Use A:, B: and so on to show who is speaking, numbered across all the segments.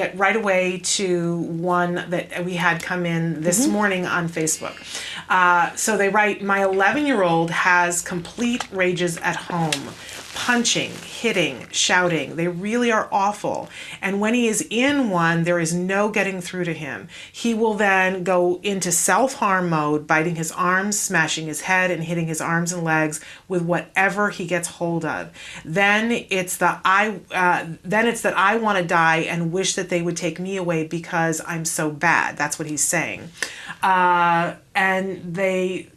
A: get right away to one that we had come in this morning on Facebook. So they write, my 11-year-old has complete rages at home. Punching, hitting, shouting. They really are awful. And when he is in one, there is no getting through to him. He will then go into self-harm mode, biting his arms, smashing his head, and hitting his arms and legs with whatever he gets hold of. Then it's that I want to die and wish that they would take me away because I'm so bad. That's what he's saying. And it's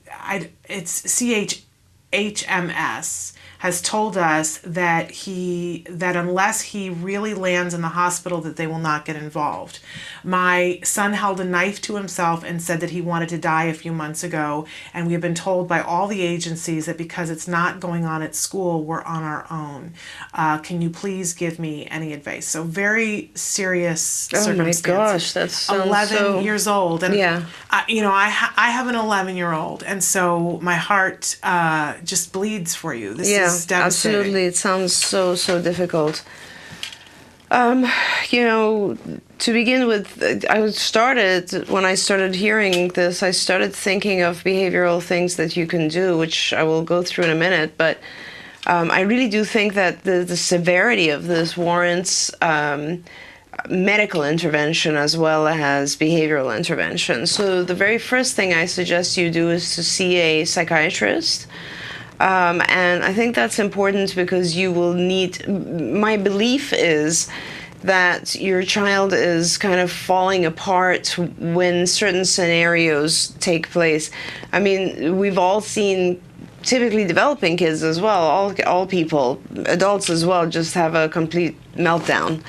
A: CHMS has told us that unless he really lands in the hospital, that they will not get involved. My son held a knife to himself and said that he wanted to die a few months ago, and we have been told by all the agencies that because it's not going on at school, we're on our own. Can you please give me any advice? So very serious circumstances.
B: Oh my gosh, that's
A: 11 years old, and
B: yeah.
A: I have an 11-year-old, and so my heart just bleeds for you. This is devastating.
B: Absolutely. It sounds so difficult. To begin with, when I started hearing this, I started thinking of behavioral things that you can do, which I will go through in a minute. But I really do think that the severity of this warrants medical intervention as well as behavioral intervention. So the very first thing I suggest you do is to see a psychiatrist. And I think that's important because you will need, my belief is that your child is kind of falling apart when certain scenarios take place. I mean, we've all seen typically developing kids as well, all people, adults as well, just have a complete meltdown.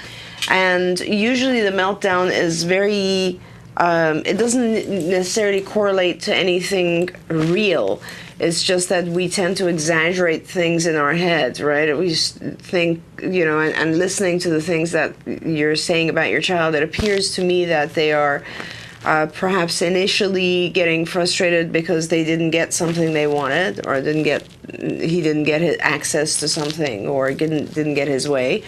B: And usually the meltdown is very, it doesn't necessarily correlate to anything real. It's just that we tend to exaggerate things in our head, right? We just think, and listening to the things that you're saying about your child, it appears to me that they are perhaps initially getting frustrated because they didn't get something they wanted, or he didn't get access to something, or didn't get his way.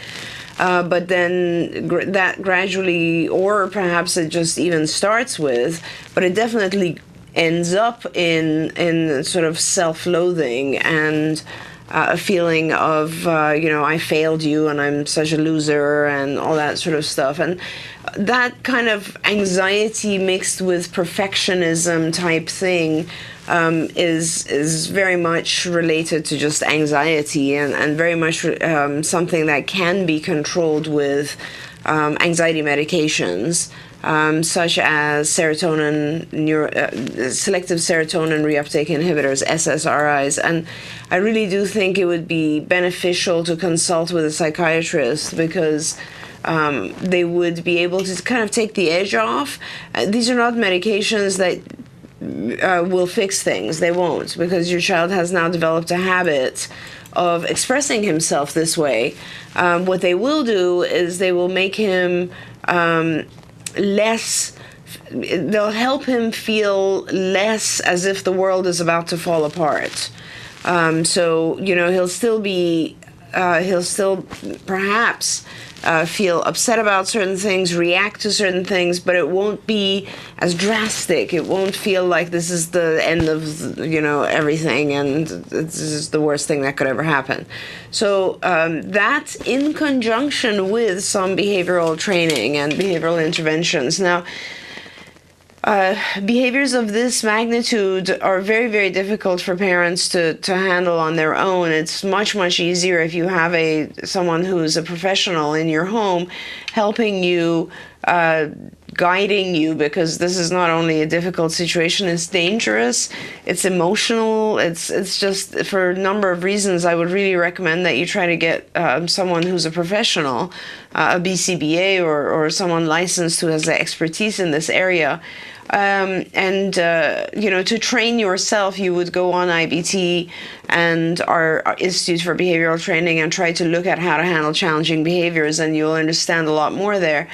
B: But then that gradually, or perhaps it just even starts with, but it definitely ends up in sort of self-loathing and a feeling of, I failed you and I'm such a loser and all that sort of stuff. And that kind of anxiety mixed with perfectionism type thing is very much related to just anxiety and very much something that can be controlled with anxiety medications. Such as selective serotonin reuptake inhibitors, SSRIs. And I really do think it would be beneficial to consult with a psychiatrist because they would be able to kind of take the edge off. These are not medications that will fix things. They won't, because your child has now developed a habit of expressing himself this way. What they will do is they will make him they'll help him feel less as if the world is about to fall apart. So, he'll still perhaps feel upset about certain things, react to certain things, but it won't be as drastic. It won't feel like this is the end of, everything and this is the worst thing that could ever happen. So that in conjunction with some behavioral training and behavioral interventions. Now, behaviors of this magnitude are very, very difficult for parents to handle on their own. It's much, much easier if you have someone who's a professional in your home helping you, guiding you, because this is not only a difficult situation, it's dangerous, it's emotional, it's just for a number of reasons. I would really recommend that you try to get someone who's a professional, a BCBA or someone licensed who has the expertise in this area. To train yourself, you would go on IBT and our Institute for Behavioral Training and try to look at how to handle challenging behaviors, and you'll understand a lot more there.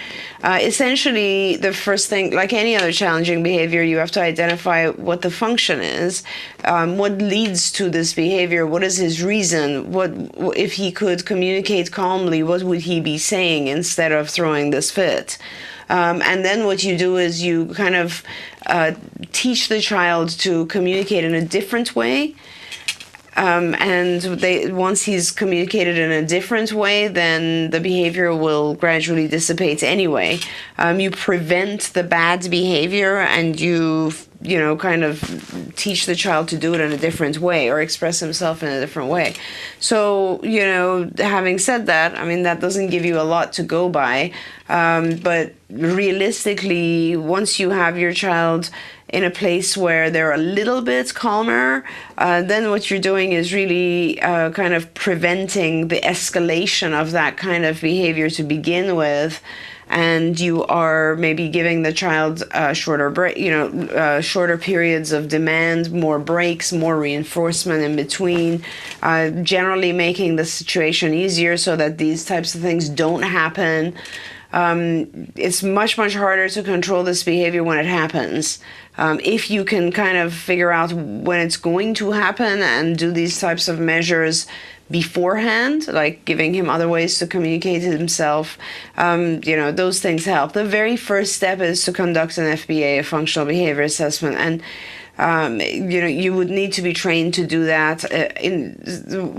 B: Essentially, the first thing, like any other challenging behavior, you have to identify what the function is, what leads to this behavior, what is his reason, what if he could communicate calmly, what would he be saying? crying instead of throwing this fit. And then what you do is you kind of teach the child to communicate in a different way. Once he's communicated in a different way, then the behavior will gradually dissipate anyway. You prevent the bad behavior, and you kind of teach the child to do it in a different way or express himself in a different way. So, having said that, I mean, that doesn't give you a lot to go by. But realistically, once you have your child in a place where they're a little bit calmer, then what you're doing is really kind of preventing the escalation of that kind of behavior to begin with. And you are maybe giving the child shorter periods of demand, more breaks, more reinforcement in between, generally making the situation easier so that these types of things don't happen. It's much, much harder to control this behavior when it happens. If you can kind of figure out when it's going to happen and do these types of measures beforehand, like giving him other ways to communicate himself, those things help. The very first step is to conduct an FBA, a functional behavior assessment, and you would need to be trained to do that.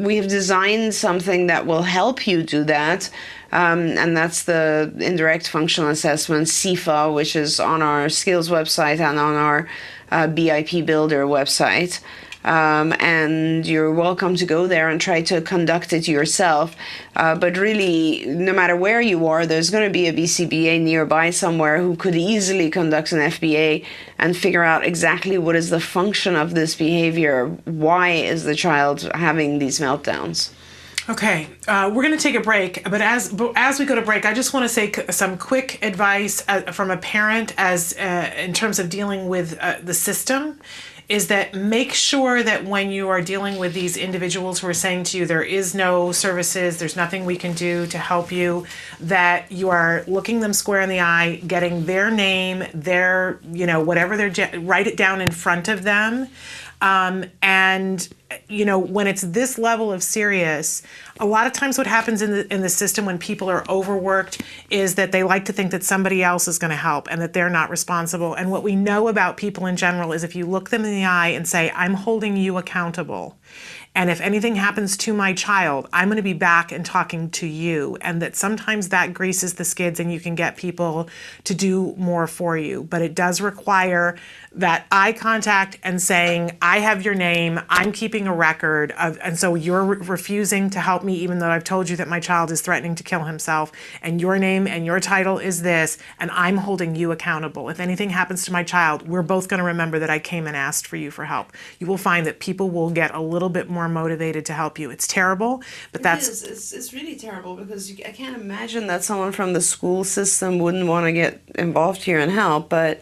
B: We have designed something that will help you do that, and that's the Indirect Functional Assessment, CFA, which is on our skills website and on our BIP Builder website. And you're welcome to go there and try to conduct it yourself. But really, no matter where you are, there's going to be a BCBA nearby somewhere who could easily conduct an FBA and figure out exactly what is the function of this behavior. Why is the child having these meltdowns?
A: Okay, we're going to take a break, but as we go to break, I just want to say some quick advice from a parent in terms of dealing with the system. Is that make sure that when you are dealing with these individuals who are saying to you, there is no services, there's nothing we can do to help you, that you are looking them square in the eye, getting their name, their, whatever write it down in front of them. And when it's this level of serious, a lot of times what happens in the system when people are overworked is that they like to think that somebody else is going to help and that they're not responsible. And what we know about people in general is if you look them in the eye and say, I'm holding you accountable, and if anything happens to my child, I'm going to be back and talking to you. And that sometimes that greases the skids and you can get people to do more for you. But it does require that eye contact and saying, I have your name, I'm keeping a record of, and so you're refusing to help me even though I've told you that my child is threatening to kill himself, and your name and your title is this, and I'm holding you accountable. If anything happens to my child, we're both going to remember that I came and asked for you for help. You will find that people will get a little bit more motivated to help you. It's terrible, but
B: it's really terrible because I can't imagine that someone from the school system wouldn't want to get involved here and help, but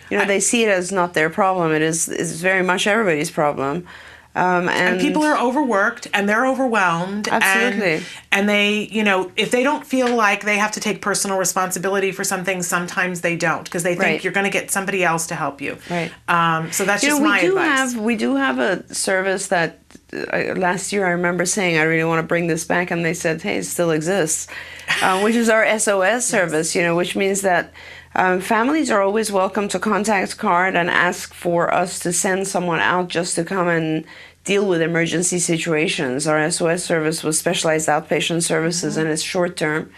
B: they see it as not their problem. It's very much everybody's problem. And
A: people are overworked and they're overwhelmed.
B: Absolutely.
A: And they, if they don't feel like they have to take personal responsibility for something, sometimes they don't because they think you're going to get somebody else to help you.
B: Right.
A: So that's just my advice.
B: We do have a service that last year I remember saying I really want to bring this back, and they said, hey, it still exists, which is our SOS service, which means that families are always welcome to contact CARD and ask for us to send someone out just to come and deal with emergency situations. Our SOS service was specialized outpatient services, and it's short term.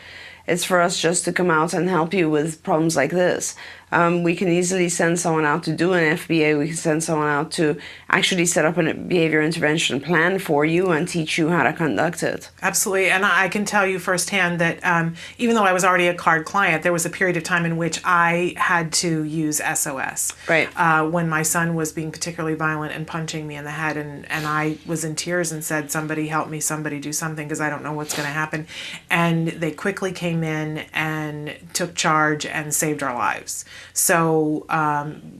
B: It's for us just to come out and help you with problems like this. We can easily send someone out to do an FBA. We can send someone out to actually set up a behavior intervention plan for you and teach you how to conduct it.
A: Absolutely. And I can tell you firsthand that even though I was already a CARD client, there was a period of time in which I had to use SOS.
B: Right.
A: When my son was being particularly violent and punching me in the head, and I was in tears and said, somebody help me, somebody do something, because I don't know what's going to happen. And they quickly came in and took charge and saved our lives. So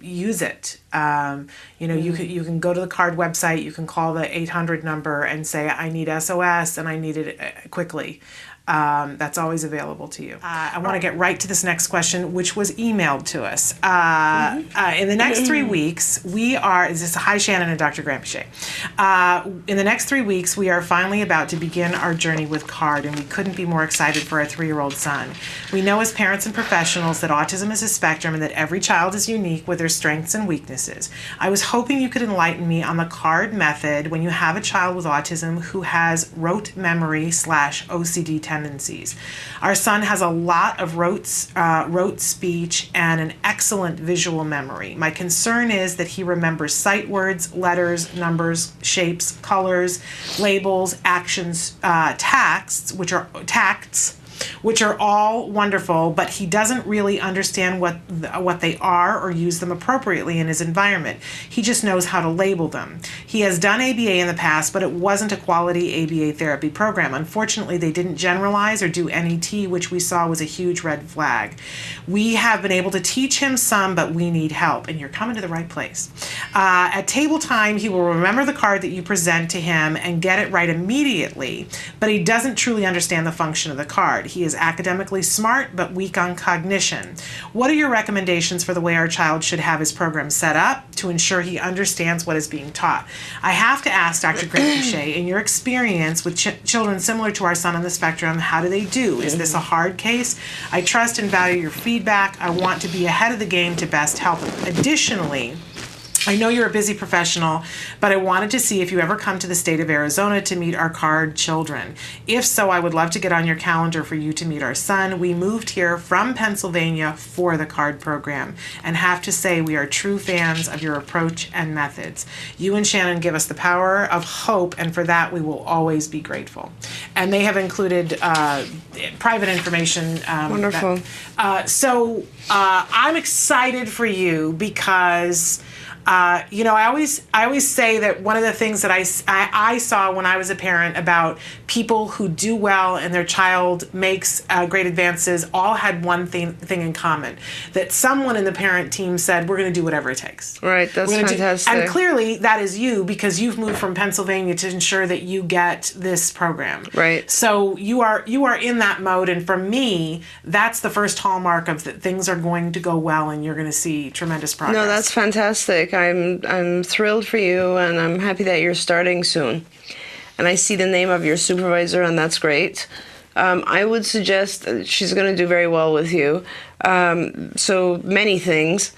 A: use it. You can go to the CARD website. You can call the 800 number and say, I need SOS and I need it quickly. That's always available to you. I want to get right to this next question, which was emailed to us. In the next 3 weeks, this is hi Shannon and Dr. Granpeesheh. In the next 3 weeks, we are finally about to begin our journey with CARD, and we couldn't be more excited for our 3-year-old son. We know as parents and professionals that autism is a spectrum and that every child is unique with their strengths and weaknesses. I was hoping you could enlighten me on the CARD method when you have a child with autism who has rote memory / OCD tendencies. Our son has a lot of rote speech and an excellent visual memory. My concern is that he remembers sight words, letters, numbers, shapes, colors, labels, actions, tacts, which are all wonderful, but he doesn't really understand what they are or use them appropriately in his environment. He just knows how to label them. He has done ABA in the past, but it wasn't a quality ABA therapy program. Unfortunately, they didn't generalize or do NET, which we saw was a huge red flag. We have been able to teach him some, but we need help, and you're coming to the right place. At table time, he will remember the card that you present to him and get it right immediately, but he doesn't truly understand the function of the card. He is academically smart, but weak on cognition. What are your recommendations for the way our child should have his program set up to ensure he understands what is being taught? I have to ask Dr. Granpeesheh, in your experience with children similar to our son on the spectrum, how do they do? Is this a hard case? I trust and value your feedback. I want to be ahead of the game to best help him. Additionally, I know you're a busy professional, but I wanted to see if you ever come to the state of Arizona to meet our CARD children. If so, I would love to get on your calendar for you to meet our son. We moved here from Pennsylvania for the CARD program and have to say we are true fans of your approach and methods. You and Shannon give us the power of hope, and for that we will always be grateful. And they have included private information.
B: Wonderful.
A: So I'm excited for you because I always say that one of the things that I saw when I was a parent about people who do well and their child makes great advances all had one thing in common, that someone in the parent team said, we're going to do whatever it takes.
B: Right, that's fantastic.
A: And clearly that is you, because you've moved from Pennsylvania to ensure that you get this program.
B: Right.
A: So you are in that mode, and for me, that's the first hallmark of that things are going to go well and you're going to see tremendous progress.
B: No, that's fantastic. I'm thrilled for you, and I'm happy that you're starting soon. And I see the name of your supervisor, and that's great. I would suggest she's going to do very well with you. So many things.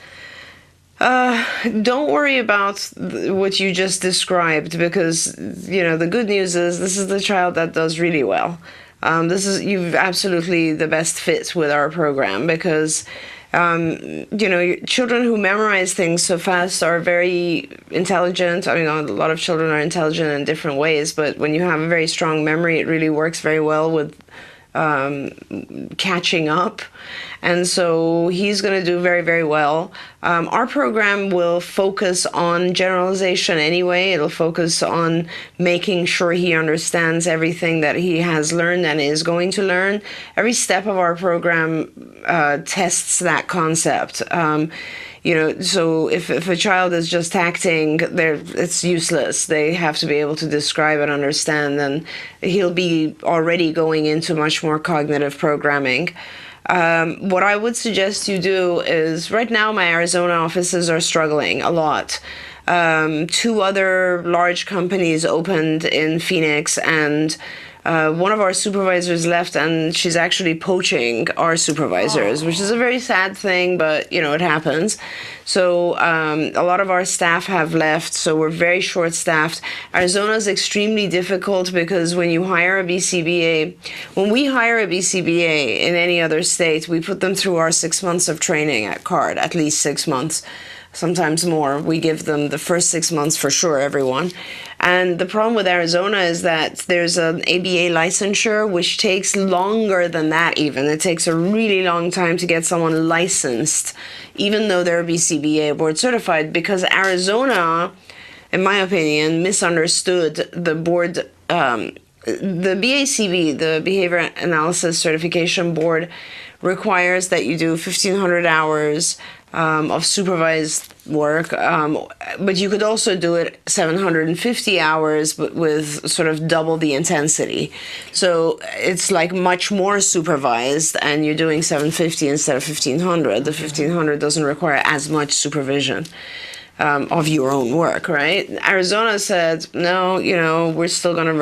B: Don't worry about what you just described, because the good news is this is the child that does really well. You've absolutely the best fit with our program, because children who memorize things so fast are very intelligent. I mean, a lot of children are intelligent in different ways, but when you have a very strong memory, it really works very well with catching up. And so he's going to do very, very well. Our program will focus on generalization anyway. It'll focus on making sure he understands everything that he has learned and is going to learn. Every step of our program tests that concept. So if a child is just acting, it's useless. They have to be able to describe and understand, and he'll be already going into much more cognitive programming. What I would suggest you do is, right now my Arizona offices are struggling a lot. 2 other large companies opened in Phoenix, and one of our supervisors left, and she's actually poaching our supervisors, which is a very sad thing, but it happens. So a lot of our staff have left, so we're very short-staffed. Arizona is extremely difficult because when we hire a BCBA in any other state, we put them through our 6 months of training at CARD, at least 6 months. Sometimes more. We give them the first 6 months for sure, everyone. And the problem with Arizona is that there's an ABA licensure, which takes longer than that even. It takes a really long time to get someone licensed, even though they're BCBA board certified, because Arizona, in my opinion, misunderstood the board. The BACB, the Behavior Analysis Certification Board, requires that you do 1,500 hours of supervised work, but you could also do it 750 hours, but with sort of double the intensity. So it's like much more supervised, and you're doing 750 instead of 1500. The 1500 doesn't require as much supervision of your own work, right? Arizona said, no, we're still going to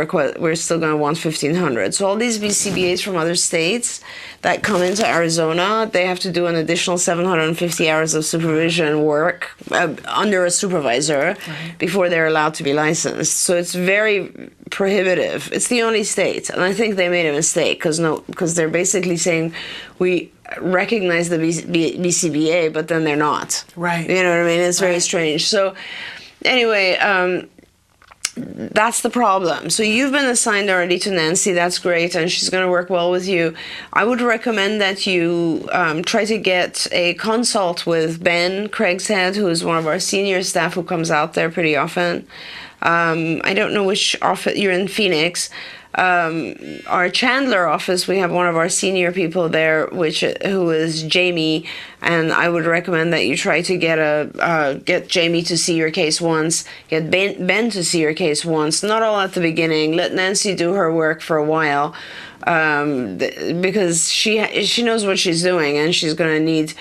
B: want 1,500. So all these BCBAs from other states that come into Arizona, they have to do an additional 750 hours of supervision work under a supervisor before they're allowed to be licensed. So it's very prohibitive. It's the only state, and I think they made a mistake because they're basically saying we recognize the BCBA, but then they're not.
A: Right.
B: You know what I mean? It's very strange. So anyway, that's the problem. So you've been assigned already to Nancy. That's great, and she's going to work well with you. I would recommend that you try to get a consult with Ben Craigshead, who is one of our senior staff who comes out there pretty often. I don't know which office you're in. Phoenix. Our Chandler office, we have one of our senior people there, who is Jamie, and I would recommend that you try to get Jamie to see your case once, get Ben to see your case once, not all at the beginning. Let Nancy do her work for a while, because she knows what she's doing, and she's going to need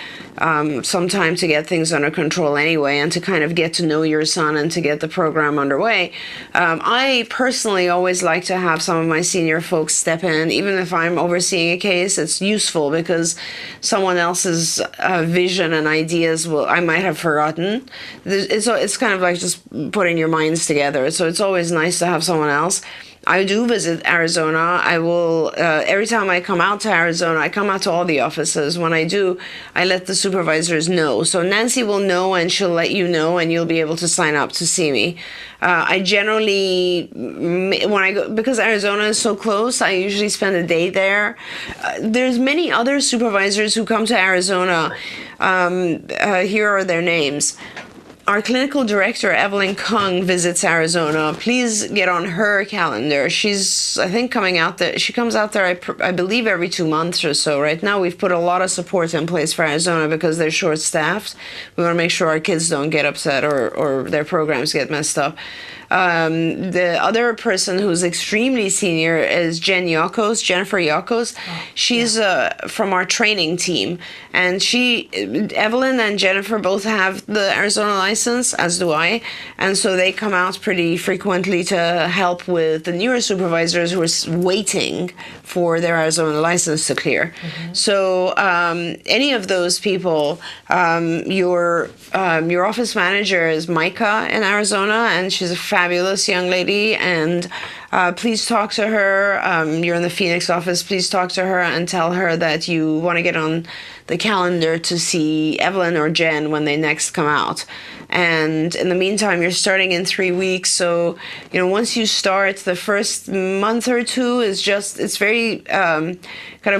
B: some time to get things under control anyway, and to kind of get to know your son and to get the program underway. I personally always like to have some of my senior folks step in, even if I'm overseeing a case. It's useful because someone else's vision and ideas I might have forgotten. It's kind of like just putting your minds together. So it's always nice to have someone else. I do visit Arizona. I will, every time I come out to Arizona, I come out to all the offices. When I do, I let the supervisors know. So Nancy will know, and she'll let you know, and you'll be able to sign up to see me. I generally, when I go, because Arizona is so close, I usually spend a day there. There's many other supervisors who come to Arizona. Here are their names. Our clinical director, Evelyn Kung, visits Arizona. Please get on her calendar. She's, I think, coming out there. She comes out there, I believe, every 2 months or so. Right now, we've put a lot of support in place for Arizona because they're short-staffed. We want to make sure our kids don't get upset or their programs get messed up. The other person who's extremely senior is Jennifer Yakos. She's from our training team, and Evelyn and Jennifer both have the Arizona license, as do I, and so they come out pretty frequently to help with the newer supervisors who are waiting for their Arizona license to clear. Mm-hmm. So any of those people, your office manager is Micah in Arizona, and she's a fabulous young lady, and please talk to her. You're in the Phoenix office. Please talk to her and tell her that you want to get on the calendar to see Evelyn or Jen when they next come out. And in the meantime, you're starting in 3 weeks. So, once you start, the first month or two is it's very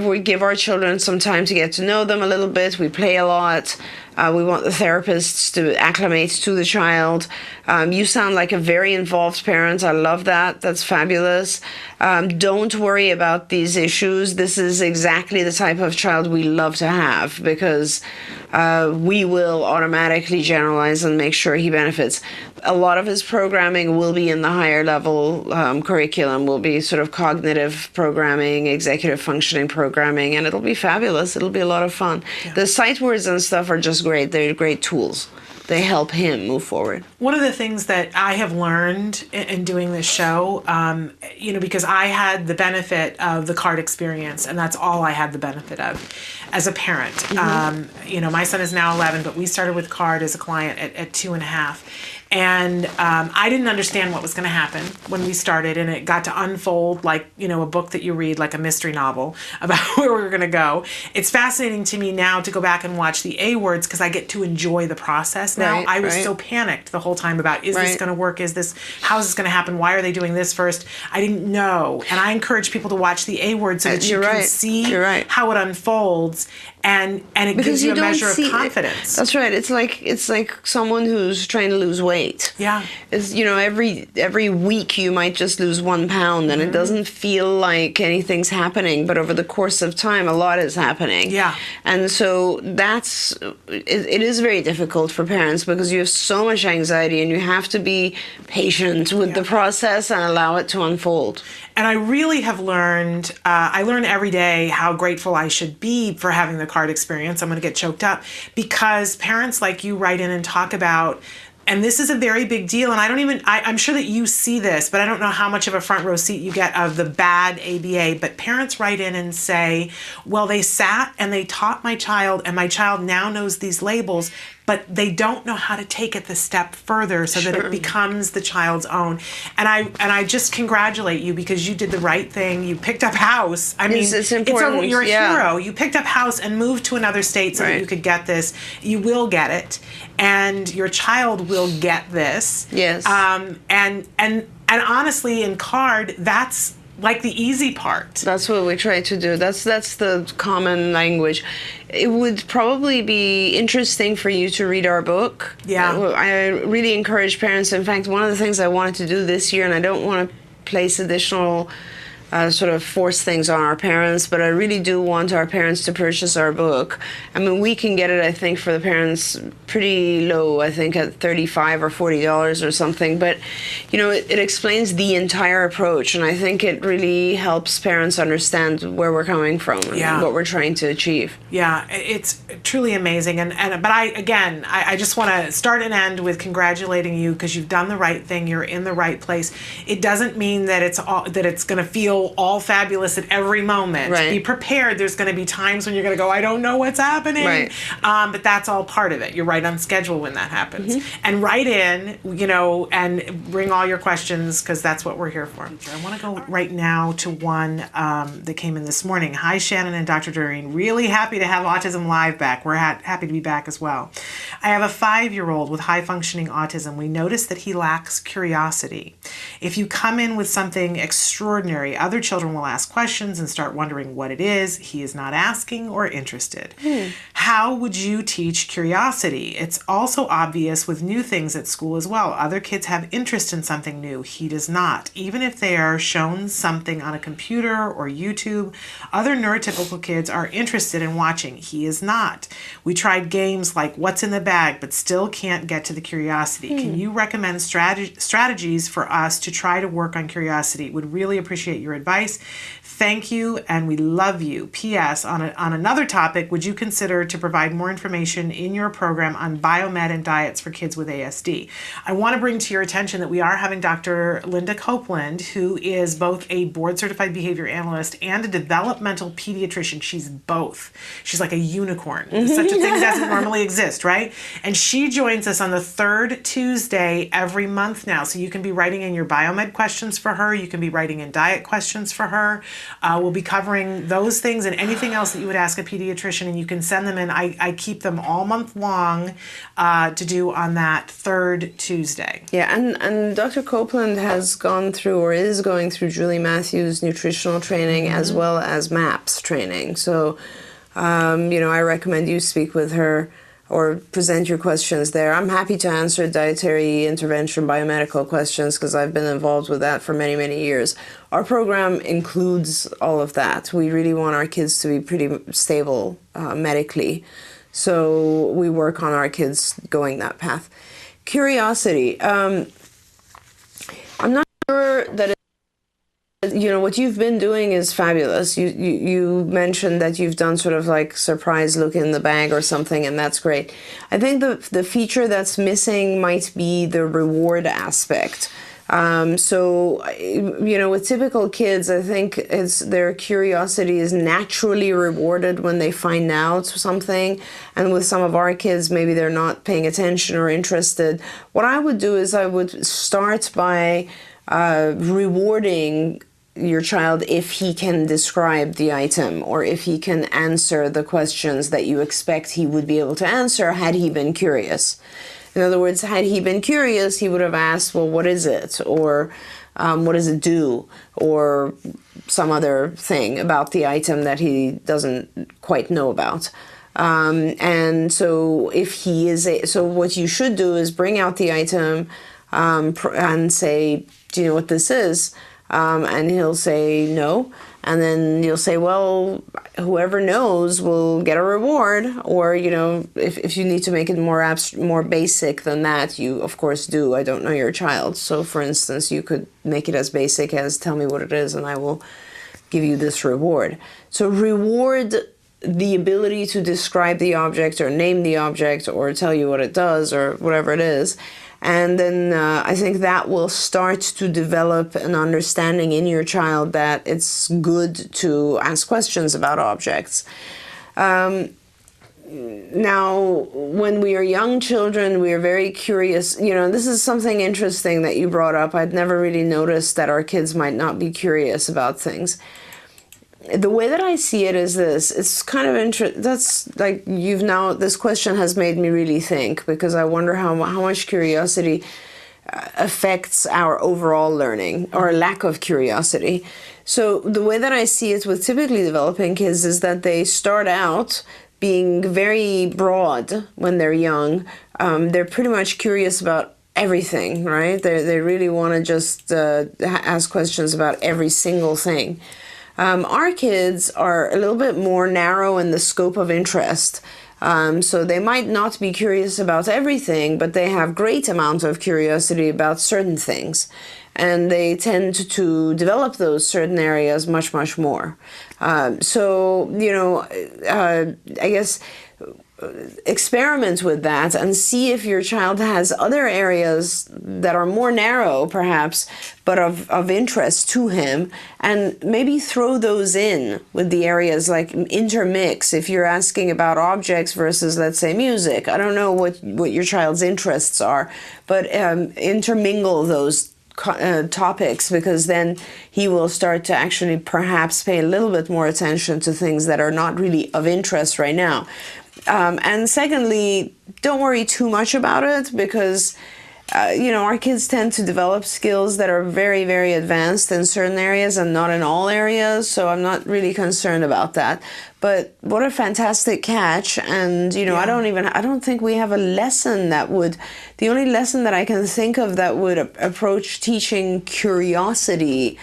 B: we give our children some time to get to know them a little bit. We play a lot. We want the therapists to acclimate to the child. You sound like a very involved parent. I love that. That's fabulous. Don't worry about these issues. This is exactly the type of child we love to have, because we will automatically generalize and make sure he benefits. A lot of his programming will be in the higher level curriculum, will be sort of cognitive programming, executive functioning programming, and it'll be fabulous. It'll be a lot of fun. Yeah. The sight words and stuff are just great. They're great tools. They help him move forward. One
A: of the things that I have learned in doing this show, because I had the benefit of the CARD experience, and that's all I had the benefit of as a parent. Mm-hmm. My son is now 11, but we started with CARD as a client at 2.5. And I didn't understand what was going to happen when we started, and it got to unfold like, a book that you read, like a mystery novel about where we were going to go. It's fascinating to me now to go back and watch the A words, because I get to enjoy the process now. Right, I was so panicked the whole time about, is this going to work? How is this going to happen? Why are they doing this first? I didn't know. And I encourage people to watch the A words so that you can see how it unfolds. and it gives you a measure of confidence.
B: That's right. It's like someone who's trying to lose weight.
A: Yeah.
B: It's, every week you might just lose 1 pound and it doesn't feel like anything's happening, but over the course of time a lot is happening.
A: Yeah.
B: And so it is very difficult for parents because you have so much anxiety and you have to be patient with the process and allow it to unfold.
A: And I really have learned, I learn every day how grateful I should be for having the card experience. I'm going to get choked up because parents like you write in and talk about, and this is a very big deal, and I'm sure that you see this, but I don't know how much of a front row seat you get of the bad ABA, but parents write in and say, well, they sat and they taught my child, and my child now knows these labels, but they don't know how to take it the step further so that it becomes the child's own. And I just congratulate you because you did the right thing. You picked up house. I mean,
B: it's important.
A: You're a hero. You picked up house and moved to another state so that you could get this. You will get it, and your child will get this.
B: Yes.
A: And honestly, in card, that's like the easy part.
B: That's what we try to do. That's the common language. It would probably be interesting for you to read our book.
A: Yeah.
B: I really encourage parents. In fact, one of the things I wanted to do this year, and I don't want to place additional sort of force things on our parents, but I really do want our parents to purchase our book. I mean, we can get it, I think, for the parents pretty low, I think at $35 or $40 or something, but it explains the entire approach, and I think it really helps parents understand where we're coming from and what we're trying to achieve.
A: Yeah, it's truly amazing, but I just want to start and end with congratulating you because you've done the right thing. You're in the right place. It doesn't mean that it's going to feel all fabulous at every moment.
B: Right.
A: Be prepared. There's going to be times when you're going to go, I don't know what's happening.
B: Right.
A: But that's all part of it. You're right on schedule when that happens. And write in, and bring all your questions because that's what we're here for. I want to go right now to one that came in this morning. Hi, Shannon and Dr. Doreen. Really happy to have Autism-Live back. We're happy to be back as well. I have a 5-year-old with high-functioning autism. We noticed that he lacks curiosity. If you come in with something extraordinary, other children will ask questions and start wondering what it is. He is not asking or interested. How would you teach curiosity? It's also obvious with new things at school as well. Other kids have interest in something new. He does not. Even if they are shown something on a computer or YouTube, other neurotypical kids are interested in watching. He is not. We tried games like What's in the Bag, but still can't get to the curiosity. Can you recommend strategies for us to try to work on curiosity? Would really appreciate your advice. Thank you, and we love you. P.S. On another topic, would you consider to provide more information in your program on biomed and diets for kids with ASD? I want to bring to your attention that we are having Dr. Linda Copeland, who is both a board-certified behavior analyst and a developmental pediatrician. She's both. She's like a unicorn. Such a thing doesn't normally exist, right? And she joins us on the third Tuesday every month now. So you can be writing in your biomed questions for her. You can be writing in diet questions for her. We'll be covering those things and anything else that you would ask a pediatrician, and you can send them in. I keep them all month long to do on that third Tuesday.
B: Yeah, and Dr. Copeland has gone through or is going through Julie Matthews' nutritional training as well as MAPS training. So, I recommend you speak with her or present your questions there. I'm happy to answer dietary intervention biomedical questions because I've been involved with that for many, many years. Our program includes all of that. We really want our kids to be pretty stable medically. So we work on our kids going that path. Curiosity. I'm not sure that what you've been doing is fabulous. You mentioned that you've done sort of like surprise look in the bag or something, and that's great. I think the feature that's missing might be the reward aspect. With typical kids, I think their curiosity is naturally rewarded when they find out something. And with some of our kids, maybe they're not paying attention or interested. What I would do is I would start by rewarding your child if he can describe the item or if he can answer the questions that you expect he would be able to answer had he been curious. In other words, had he been curious, he would have asked, well, what is it? Or What does it do? Or some other thing about the item that he doesn't quite know about. And so if he is so what you should do is bring out the item and say, do you know what this is? And he'll say no. And then you'll say, well, whoever knows will get a reward. Or, you know, if you need to make it more basic than that, you, of course, do. I don't know your child. So, for instance, you could make it as basic as tell me what it is and I will give you this reward. So reward the ability to describe the object or name the object or tell you what it does or whatever it is. And then I think that will start to develop an understanding in your child that it's good to ask questions about objects. Now, when we are young children, we are very curious. You know, this is something interesting that you brought up. I'd never really noticed that our kids might not be curious about things. The way that I see it is this. It's kind of interesting. That's like this question has made me really think, because I wonder how much curiosity affects our overall learning or lack of curiosity. So the way that I see it with typically developing kids is that they start out being very broad when they're young. They're pretty much curious about everything, right? They really want to just ask questions about every single thing. Our kids are a little bit more narrow in the scope of interest. So they might not be curious about everything, but they have great amounts of curiosity about certain things. And they tend to develop those certain areas much, much more. So, you know, I guess experiment with that and see if your child has other areas that are more narrow, perhaps, but of interest to him, and maybe throw those in with the areas, like intermix. If you're asking about objects versus, let's say, music, I don't know what your child's interests are, but intermingle those topics, because then he will start to actually perhaps pay a little bit more attention to things that are not really of interest right now. And secondly, don't worry too much about it, because you know, our kids tend to develop skills that are very, very advanced in certain areas and not in all areas. So I'm not really concerned about that. But what a fantastic catch. And, you know, I don't think we have a lesson that would, the only lesson that I can think of that would approach teaching curiosity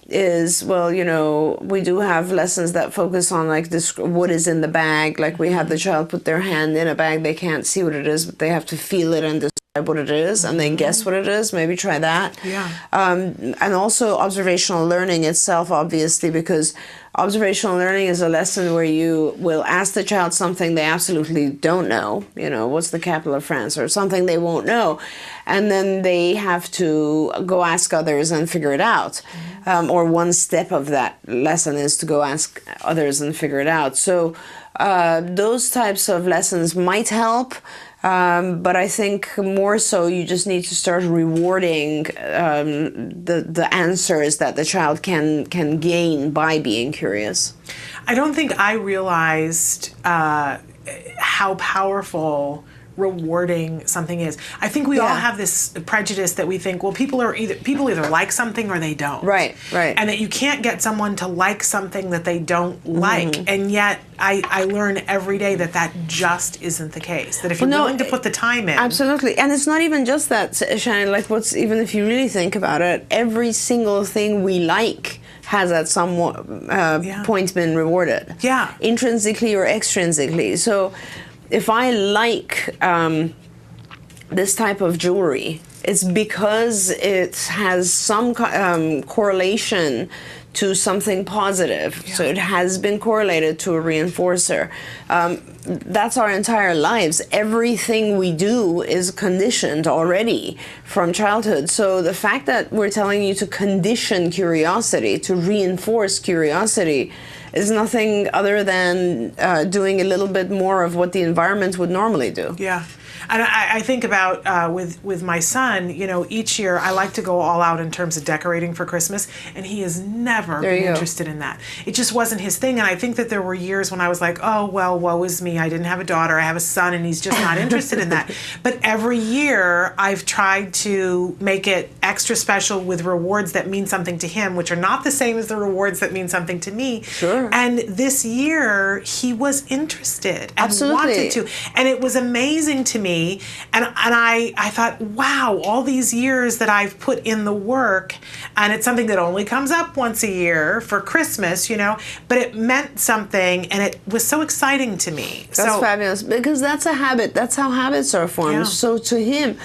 B: is, well, you know, we do have lessons that focus on like this, what is in the bag. Like we have the child put their hand in a bag, they can't see what it is, but they have to feel it and describe what it is, and then guess what it is. Maybe try that. Yeah. And also observational learning itself, obviously, because observational learning is a lesson where you will ask the child something they absolutely don't know. You know, what's the capital of France, or something they won't know. And then they have to go ask others and figure it out. Or one step of that lesson is to go ask others and figure it out. So those types of lessons might help. But I think more so you just need to start rewarding the answers that the child can gain by being curious.
A: I don't think I realized how powerful rewarding something is. I think we all have this prejudice that we think, well, people either like something or they don't.
B: Right.
A: And that you can't get someone to like something that they don't like. And yet I learn every day that just isn't the case. That if you're willing to put the time in.
B: Absolutely. And it's not even just that, Shannon, like even if you really think about it, every single thing we like has at some point been rewarded. Yeah. Intrinsically or extrinsically. So if I like this type of jewelry, it's because it has some correlation to something positive. Yeah. So it has been correlated to a reinforcer. That's our entire lives. Everything we do is conditioned already from childhood. So the fact that we're telling you to condition curiosity, to reinforce curiosity, is nothing other than doing a little bit more of what the environment would normally do.
A: Yeah. And I think about with my son, each year I like to go all out in terms of decorating for Christmas, and he has never been interested in that. It just wasn't his thing, and I think that there were years when I was like, oh, well, woe is me. I didn't have a daughter. I have a son, and he's just not interested in that. But every year I've tried to make it extra special with rewards that mean something to him, which are not the same as the rewards that mean something to me.
B: Sure.
A: And this year he was interested and
B: Absolutely.
A: wanted to. And it was amazing to me. And I thought, wow, all these years that I've put in the work, and it's something that only comes up once a year for Christmas, but it meant something, and it was so exciting to me.
B: That's fabulous, because that's a habit. That's how habits are formed.
A: Yeah.
B: So to him,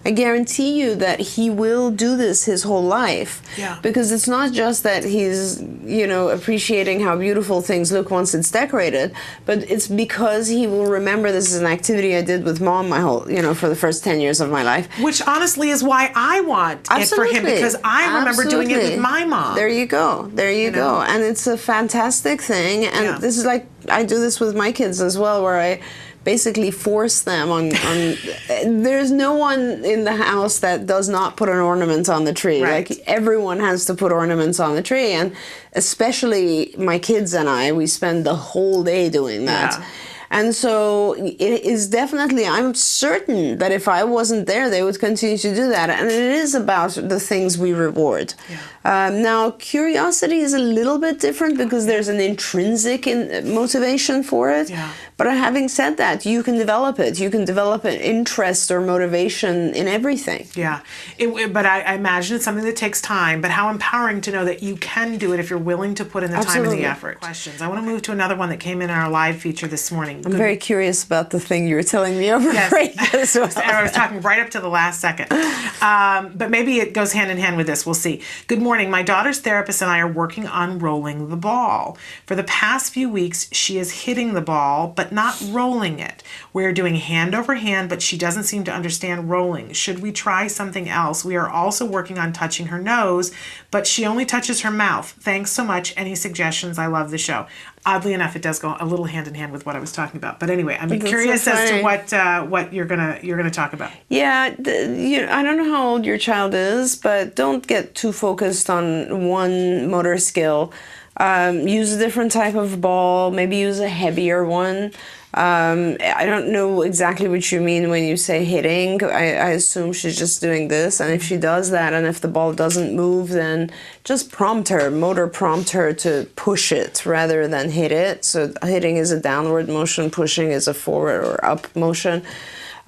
B: I guarantee you that he will do this his whole life.
A: Yeah.
B: Because it's not just that he's, appreciating how beautiful things look once it's decorated, but it's because he will remember this is an activity I did with mom my whole, for the first 10 years of my life.
A: Which honestly is why I want it for him, because I remember doing it with my mom.
B: There you go. There you go. And it's a fantastic thing. And this is like, I do this with my kids as well, where I basically force them on there's no one in the house that does not put an ornament on the tree.
A: Right.
B: Like, everyone has to put ornaments on the tree, and especially my kids and I, we spend the whole day doing that.
A: Yeah.
B: And so it is definitely, I'm certain that if I wasn't there, they would continue to do that. And it is about the things we reward.
A: Yeah.
B: Now, curiosity is a little bit different because there's an intrinsic motivation for it.
A: Yeah.
B: But having said that, you can develop it. You can develop an interest or motivation in everything.
A: Yeah. But I imagine it's something that takes time, but how empowering to know that you can do it if you're willing to put in the time and the effort. Questions. I want to move to another one that came in our live feature this morning.
B: I'm very curious about the thing you were telling me over break as well.
A: I was talking right up to the last second. But maybe it goes hand in hand with this. We'll see. Good morning. My daughter's therapist and I are working on rolling the ball. For the past few weeks, she is hitting the ball, but not rolling it. We're doing hand over hand, but she doesn't seem to understand rolling. Should we try something else? We are also working on touching her nose, but she only touches her mouth. Thanks so much. Any suggestions? I love the show. Oddly enough, it does go a little hand in hand with what I was talking about. But anyway, I'm curious as to what you're gonna talk about.
B: Yeah, I don't know how old your child is, but don't get too focused on one motor skill. Use a different type of ball. Maybe use a heavier one. I don't know exactly what you mean when you say hitting. I assume she's just doing this, and if she does that, and if the ball doesn't move, then just motor prompt her to push it rather than hit it. So hitting is a downward motion, pushing is a forward or up motion.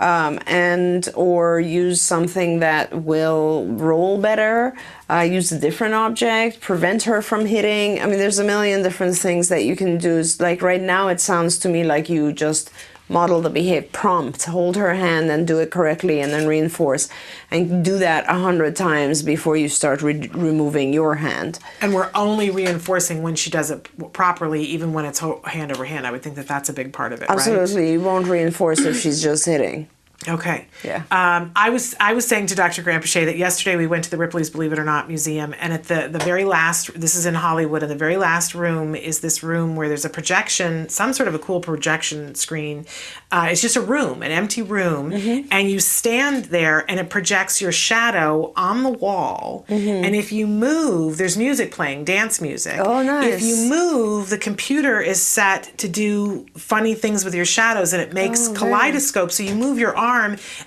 B: Or use something that will roll better, use a different object, prevent her from hitting. I mean, there's a million different things that you can do. Like right now, it sounds to me like you just model the behavior, prompt, hold her hand and do it correctly, and then reinforce. And do that 100 times before you start removing your hand.
A: And we're only reinforcing when she does it properly, even when it's hand over hand. I would think that that's a big part of it,
B: Absolutely.
A: Right?
B: You won't reinforce if she's just hitting.
A: Okay.
B: Yeah.
A: I was saying to Dr. Granpeesheh that yesterday we went to the Ripley's Believe It or Not Museum, and at the very last, this is in Hollywood, and the very last room is this room where there's a projection, some sort of a cool projection screen. It's just a room, an empty room, and you stand there and it projects your shadow on the wall. And if you move, there's music playing, dance music.
B: Oh, nice.
A: If you move, the computer is set to do funny things with your shadows, and it makes kaleidoscopes. So you move your arm,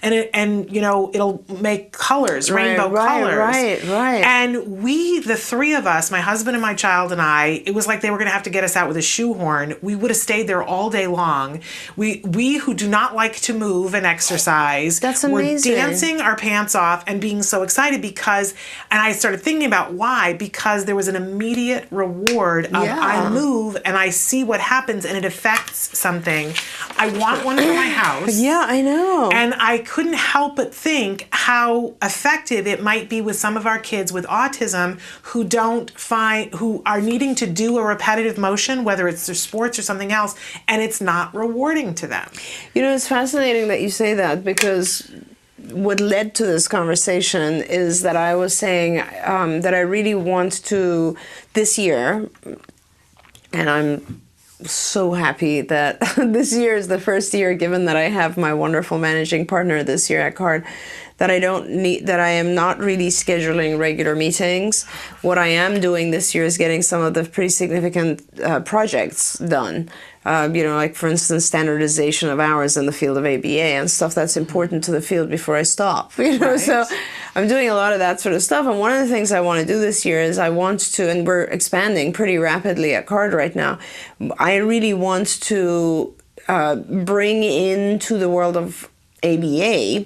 A: and it'll make colors, rainbow colors.
B: Right.
A: And we, the three of us, my husband and my child and I, it was like they were going to have to get us out with a shoehorn. We would have stayed there all day long. We who do not like to move and exercise,
B: That's amazing.
A: were dancing our pants off and being so excited and I started thinking about why, because there was an immediate reward of I move and I see what happens and it affects something. I want one for my house.
B: Yeah, I know.
A: And I couldn't help but think how effective it might be with some of our kids with autism who are needing to do a repetitive motion, whether it's their sports or something else, and it's not rewarding to them.
B: It's fascinating that you say that, because what led to this conversation is that I was saying that I really want to, this year, and I'm so happy that this year is the first year, given that I have my wonderful managing partner this year at Card, that I am not really scheduling regular meetings. What I am doing this year is getting some of the pretty significant projects done. Like for instance, standardization of hours in the field of ABA and stuff that's important to the field before I stop.
A: Right.
B: So I'm doing a lot of that sort of stuff. And one of the things I want to do this year is I want to, and we're expanding pretty rapidly at Card right now, I really want to bring into the world of ABA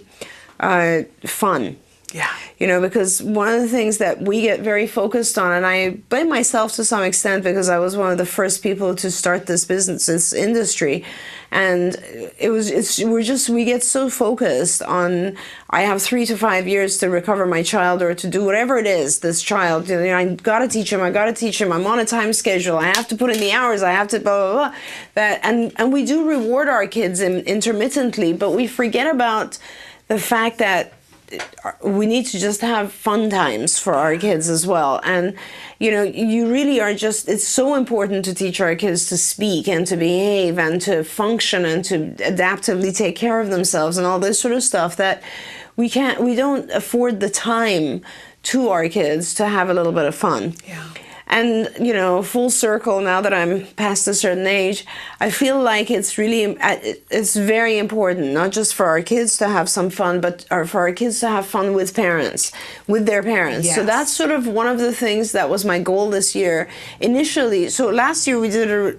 B: fun.
A: Yeah.
B: Because one of the things that we get very focused on, and I blame myself to some extent because I was one of the first people to start this industry, and we get so focused on, I have 3 to 5 years to recover my child or to do whatever it is, this child, I gotta teach him, I'm on a time schedule, I have to put in the hours, I have to blah, blah, blah. And we do reward our kids intermittently, but we forget about the fact that we need to just have fun times for our kids as well. And, you really are it's so important to teach our kids to speak and to behave and to function and to adaptively take care of themselves and all this sort of stuff that we don't afford the time to our kids to have a little bit of fun.
A: Yeah.
B: And, full circle, now that I'm past a certain age, I feel like it's very important, not just for our kids to have some fun, but for our kids to have fun with their parents.
A: Yes.
B: So that's sort of one of the things that was my goal this year. Initially, so last year we did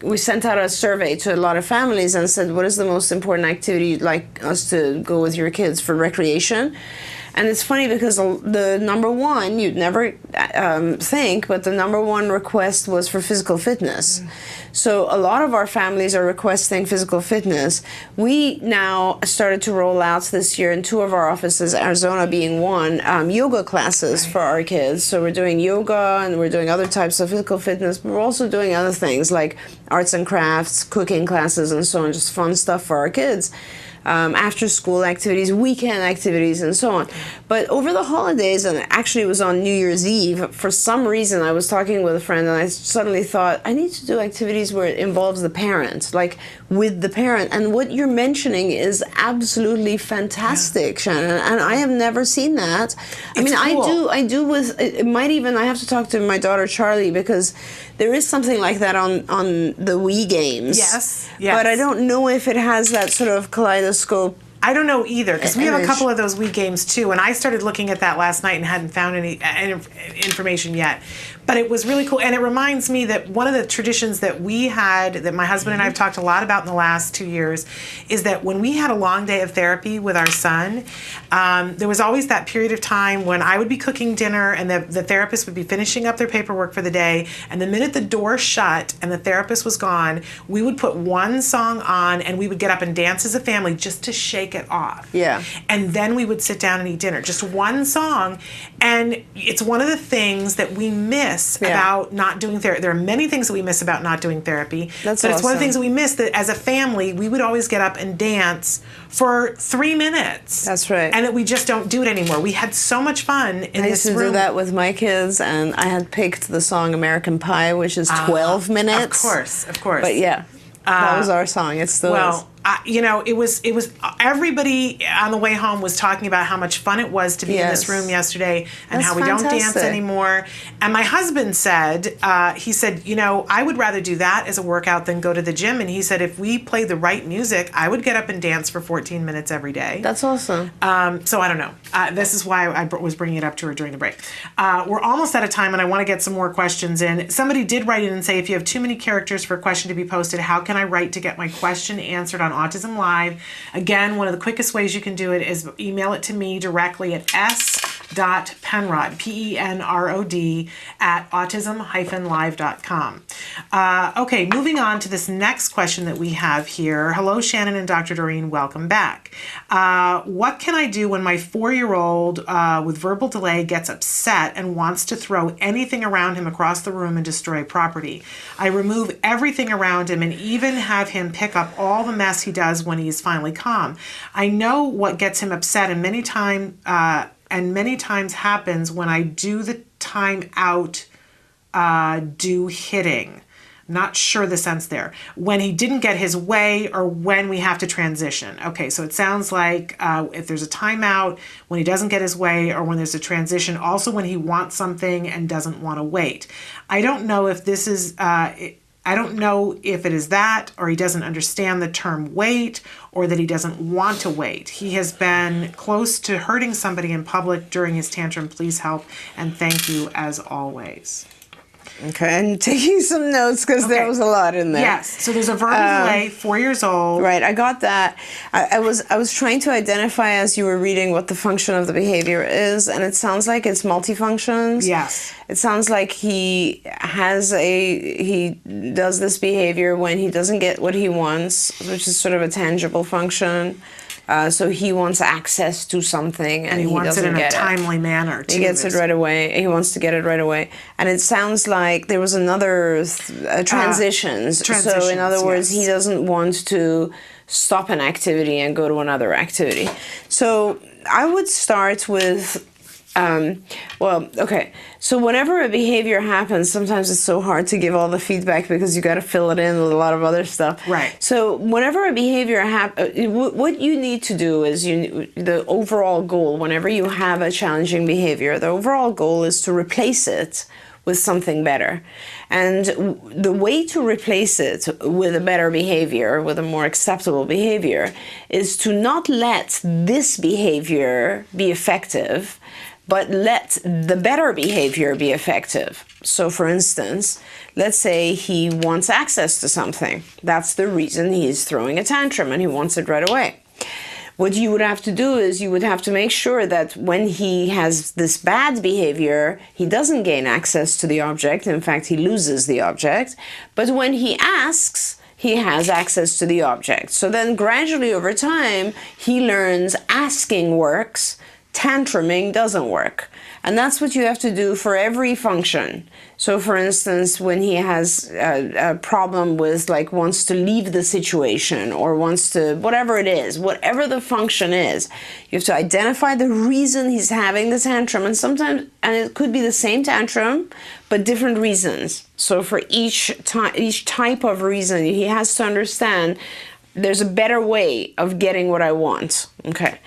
B: we sent out a survey to a lot of families and said, what is the most important activity you'd like us to go with your kids for recreation? And it's funny because the number one, you'd never think, but the number one request was for physical fitness. So a lot of our families are requesting physical fitness. We now started to roll out this year in 2 of our offices, Arizona being one, yoga classes for our kids. So we're doing yoga and we're doing other types of physical fitness, but we're also doing other things like arts and crafts, cooking classes, and so on, just fun stuff for our kids. After school activities, weekend activities, and so on. But over the holidays, and actually it was on New Year's Eve, for some reason I was talking with a friend and I suddenly thought, I need to do activities where it involves the parent, like with the parent. And what you're mentioning is absolutely fantastic, Shannon, and I have never seen that.
A: Cool.
B: I do with, it might even, I have to talk to my daughter Charlie because there is something like that on the Wii games.
A: Yes.
B: But I don't know if it has that sort of kaleidoscope.
A: I don't know either, because we have a couple of those Wii games too, and I started looking at that last night and hadn't found any information yet. But it was really cool, and it reminds me that one of the traditions that we had, that my husband and I have talked a lot about in the last 2 years, is that when we had a long day of therapy with our son, there was always that period of time when I would be cooking dinner and the therapist would be finishing up their paperwork for the day, and the minute the door shut and the therapist was gone, we would put one song on and we would get up and dance as a family just to shake it off.
B: Yeah.
A: And then we would sit down and eat dinner. Just one song. And it's one of the things that we miss about not doing therapy. There are many things that we miss about not doing therapy. But it's one of the things that we miss, that as a family, we would always get up and dance for 3 minutes.
B: That's right.
A: And that we just don't do it anymore. We had so much fun in this room.
B: I used to do that with my kids, and I had picked the song American Pie, which is 12 minutes.
A: Of course.
B: But yeah, that was our song. It still is.
A: It was everybody on the way home was talking about how much fun it was to be in this room yesterday, and how we don't dance anymore. And my husband said, I would rather do that as a workout than go to the gym. And he said, if we played the right music, I would get up and dance for 14 minutes every day.
B: That's awesome.
A: So I don't know. This is why I was bringing it up to her during the break. We're almost out of time, and I want to get some more questions in. Somebody did write in and say, if you have too many characters for a question to be posted, how can I write to get my question answered on Autism-live? Again, one of the quickest ways you can do it is email it to me directly at s.penrod, Penrod, at autism-live.com. Okay, moving on to this next question that we have here. Hello, Shannon and Dr. Doreen. Welcome back. What can I do when my 4-year-old with verbal delay gets upset and wants to throw anything around him across the room and destroy property? I remove everything around him and even have him pick up all the mess he does when he's finally calm. I know what gets him upset, and many times happens when I do the time out do hitting. Not sure the sense there. When he didn't get his way or when we have to transition. Okay, so it sounds like if there's a timeout, when he doesn't get his way, or when there's a transition, also when he wants something and doesn't want to wait. I don't know if this is, I don't know if it is that, or he doesn't understand the term wait, or that he doesn't want to wait. He has been close to hurting somebody in public during his tantrum. Please help and thank you as always.
B: Okay, I'm taking some notes because there was a lot in there.
A: Yes, so there's a verbal delay, 4 years old.
B: Right, I got that. I was trying to identify as you were reading what the function of the behavior is, and it sounds like it's multifunctions.
A: Yes.
B: It sounds like he does this behavior when he doesn't get what he wants, which is sort of a tangible function. So he wants access to something, and he wants it in a
A: timely manner.
B: He gets it right away. He wants to get it right away. And it sounds like there was another transitions. So in other words, he doesn't want to stop an activity and go to another activity. So I would start with so whenever a behavior happens, sometimes it's so hard to give all the feedback because you got to fill it in with a lot of other stuff.
A: Right.
B: So whenever a behavior happens, what you need to do is the overall goal, whenever you have a challenging behavior, the overall goal is to replace it with something better. And the way to replace it with a better behavior, with a more acceptable behavior, is to not let this behavior be effective, but let the better behavior be effective. So for instance, let's say he wants access to something. That's the reason he's throwing a tantrum and he wants it right away. What you would have to do is you would have to make sure that when he has this bad behavior, he doesn't gain access to the object. In fact, he loses the object. But when he asks, he has access to the object. So then gradually over time, he learns asking works, tantruming doesn't work. And that's what you have to do for every function. So for instance, when he has a problem with, like, wants to leave the situation or wants to, whatever it is, whatever the function is, you have to identify the reason he's having the tantrum. And sometimes, and it could be the same tantrum, but different reasons. So for each type of reason, he has to understand there's a better way of getting what I want. Okay.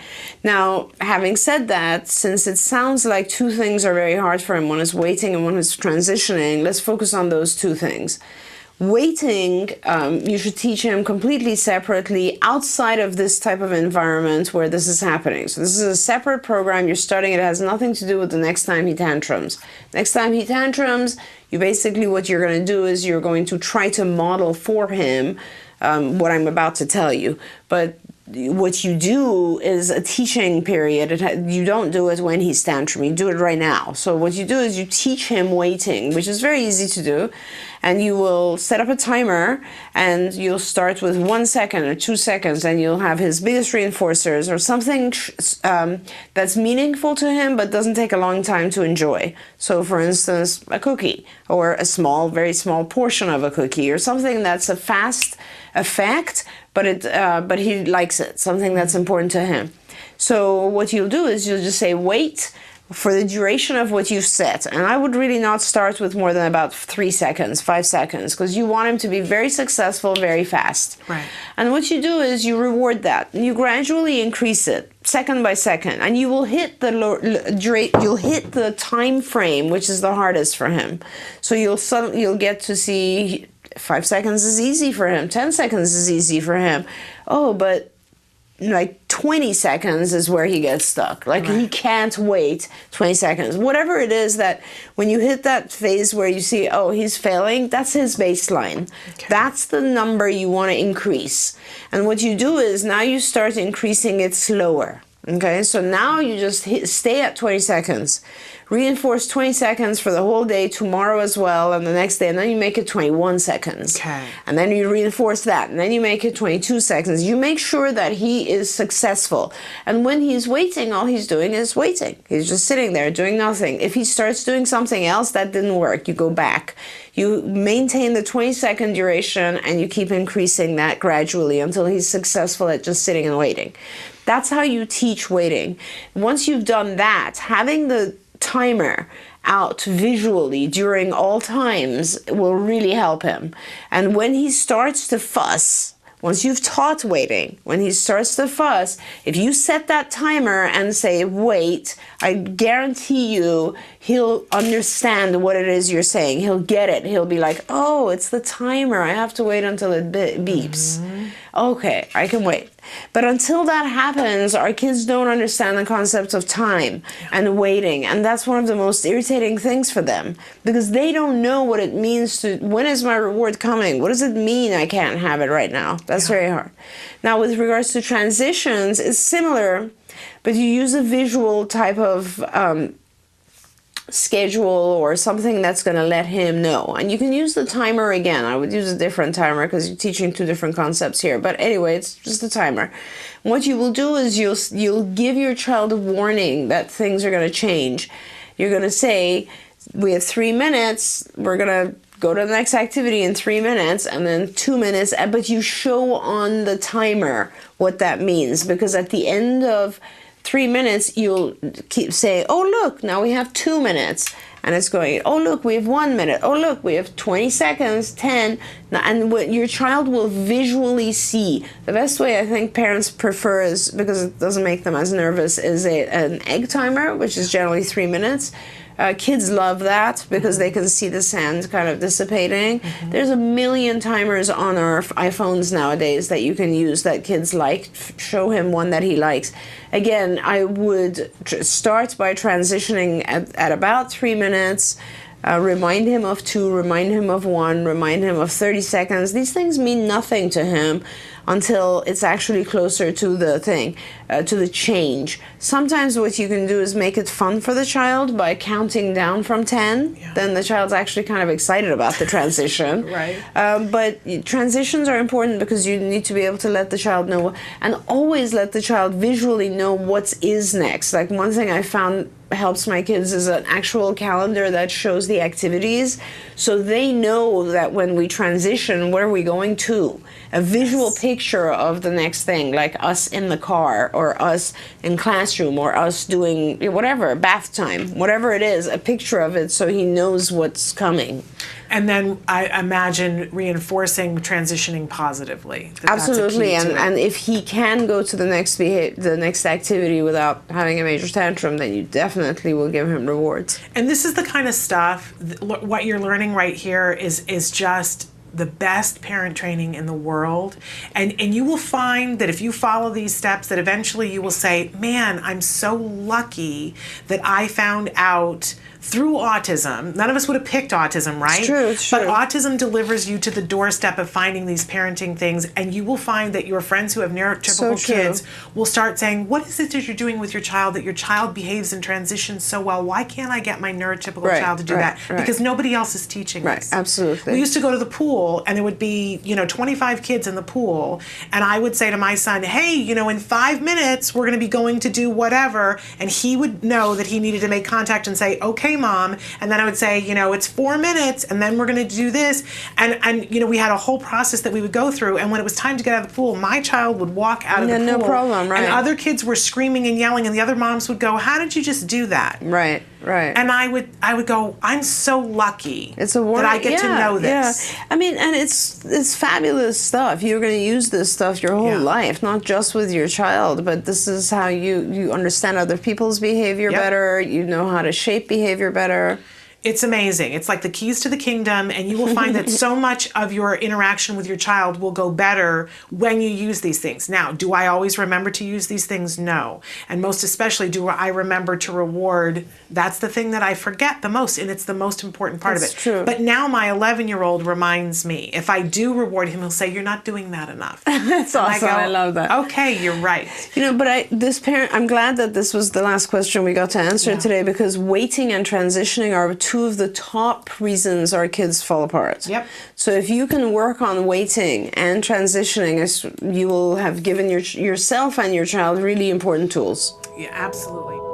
B: Now, having said that, since it sounds like two things are very hard for him, one is waiting and one is transitioning, let's focus on those two things. Waiting, you should teach him completely separately outside of this type of environment where this is happening. So this is a separate program you're starting. It has nothing to do with the next time he tantrums. Next time he tantrums, what you're going to do is you're going to try to model for him what I'm about to tell you. But what you do is a teaching period. You don't do it when he's tantruming. You do it right now. So what you do is you teach him waiting, which is very easy to do. And you will set up a timer and you'll start with 1 second or 2 seconds, and you'll have his biggest reinforcers or something that's meaningful to him but doesn't take a long time to enjoy. So for instance, a cookie, or a very small portion of a cookie, or something that's a fast effect, but he likes it, something that's important to him. So what you'll do is you'll just say wait for the duration of what you've set. And I would really not start with more than about 3 seconds, 5 seconds, because you want him to be very successful very fast.
A: Right.
B: And what you do is you reward that. You gradually increase it second by second, and you will hit the time frame, which is the hardest for him. So you'll get to see 5 seconds is easy for him, 10 seconds is easy for him. Oh, but like 20 seconds is where he gets stuck. Like, right. He can't wait 20 seconds. Whatever it is, that when you hit that phase where you see, oh, he's failing, that's his baseline. Okay. That's the number you want to increase. And what you do is now you start increasing it slower. Okay, so now you just stay at 20 seconds. Reinforce 20 seconds for the whole day, tomorrow as well, and the next day, and then you make it 21 seconds.
A: Okay.
B: And then you reinforce that, and then you make it 22 seconds. You make sure that he is successful. And when he's waiting, all he's doing is waiting. He's just sitting there doing nothing. If he starts doing something else that didn't work, you go back. You maintain the 20-second duration, and you keep increasing that gradually until he's successful at just sitting and waiting. That's how you teach waiting. Once you've done that, having the timer out visually during all times will really help him. And when he starts to fuss, once you've taught waiting, when he starts to fuss, if you set that timer and say, wait, I guarantee you he'll understand what it is you're saying. He'll get it. He'll be like, oh, it's the timer. I have to wait until it beeps. Mm-hmm. Okay, I can wait. But until that happens, our kids don't understand the concept of time and waiting. And that's one of the most irritating things for them, because they don't know what it means to, when is my reward coming? What does it mean I can't have it right now? That's very hard. Now, with regards to transitions, it's similar, but you use a visual type of schedule or something that's going to let him know. And you can use the timer again. I would use a different timer because you're teaching two different concepts here. But anyway, it's just a timer. What you will do is you'll give your child a warning that things are going to change. You're going to say, we have 3 minutes. We're going to go to the next activity in 3 minutes, and then 2 minutes. But you show on the timer what that means, because at the end of 3 minutes, you'll keep saying, oh, look, now we have 2 minutes. And it's going, oh, look, we have 1 minute. Oh, look, we have 20 seconds, 10. And what your child will visually see. The best way I think parents prefer is, because it doesn't make them as nervous, is an egg timer, which is generally 3 minutes. Kids love that because they can see the sand kind of dissipating. Mm-hmm. There's a million timers on our iPhones nowadays that you can use that kids like. Show him one that he likes. Again, I would start by transitioning at about 3 minutes. Remind him of 2, remind him of 1, remind him of 30 seconds. These things mean nothing to him until it's actually closer to the thing, to the change. Sometimes what you can do is make it fun for the child by counting down from 10. Yeah. Then the child's actually kind of excited about the transition. Right. But transitions are important because you need to be able to let the child know, and always let the child visually know what is next. Like, one thing I found helps my kids is an actual calendar that shows the activities, so they know that when we transition, where are we going to? A visual picture of the next thing, like us in the car, or us in classroom, or us doing whatever, bath time, whatever it is, a picture of it so he knows what's coming.
A: And then I imagine reinforcing transitioning positively.
B: Absolutely, and if he can go to the next activity without having a major tantrum, then you definitely will give him rewards.
A: And this is the kind of stuff, what you're learning right here is just the best parent training in the world. And you will find that if you follow these steps, that eventually you will say, man, I'm so lucky that I found out through autism. None of us would have picked autism, right?
B: It's true, it's true.
A: But autism delivers you to the doorstep of finding these parenting things, and you will find that your friends who have neurotypical kids will start saying, what is it that you're doing with your child that your child behaves and transitions so well? Why can't I get my neurotypical child to do that? Because nobody else is teaching us.
B: Absolutely.
A: We used to go to the pool, and there would be, 25 kids in the pool, and I would say to my son, hey, in 5 minutes, we're going to be going to do whatever, and he would know that he needed to make contact and say, okay, Mom, and then I would say, it's 4 minutes, and then we're going to do this, and we had a whole process that we would go through, and when it was time to get out of the pool, my child would walk out of the pool,
B: no problem, right?
A: And other kids were screaming and yelling, and the other moms would go, how did you just do that?
B: Right.
A: And I would go, I'm so lucky that I get to know this.
B: Yeah. I mean, and it's fabulous stuff. You're going to use this stuff your whole life, not just with your child, but this is how you understand other people's behavior better. You know how to shape behavior better.
A: It's amazing. It's like the keys to the kingdom, and you will find that so much of your interaction with your child will go better when you use these things. Now, do I always remember to use these things? No. And most especially, do I remember to reward? That's the thing that I forget the most, and it's the most important part of it.
B: True.
A: But now my 11-year-old reminds me. If I do reward him, he'll say, you're not doing that enough.
B: That's awesome. I love that.
A: Okay, you're right.
B: But I'm glad that this was the last question we got to answer today, because waiting and transitioning are two of the top reasons our kids fall apart.
A: Yep.
B: So if you can work on waiting and transitioning, you will have given yourself and your child really important tools.
A: Yeah, absolutely.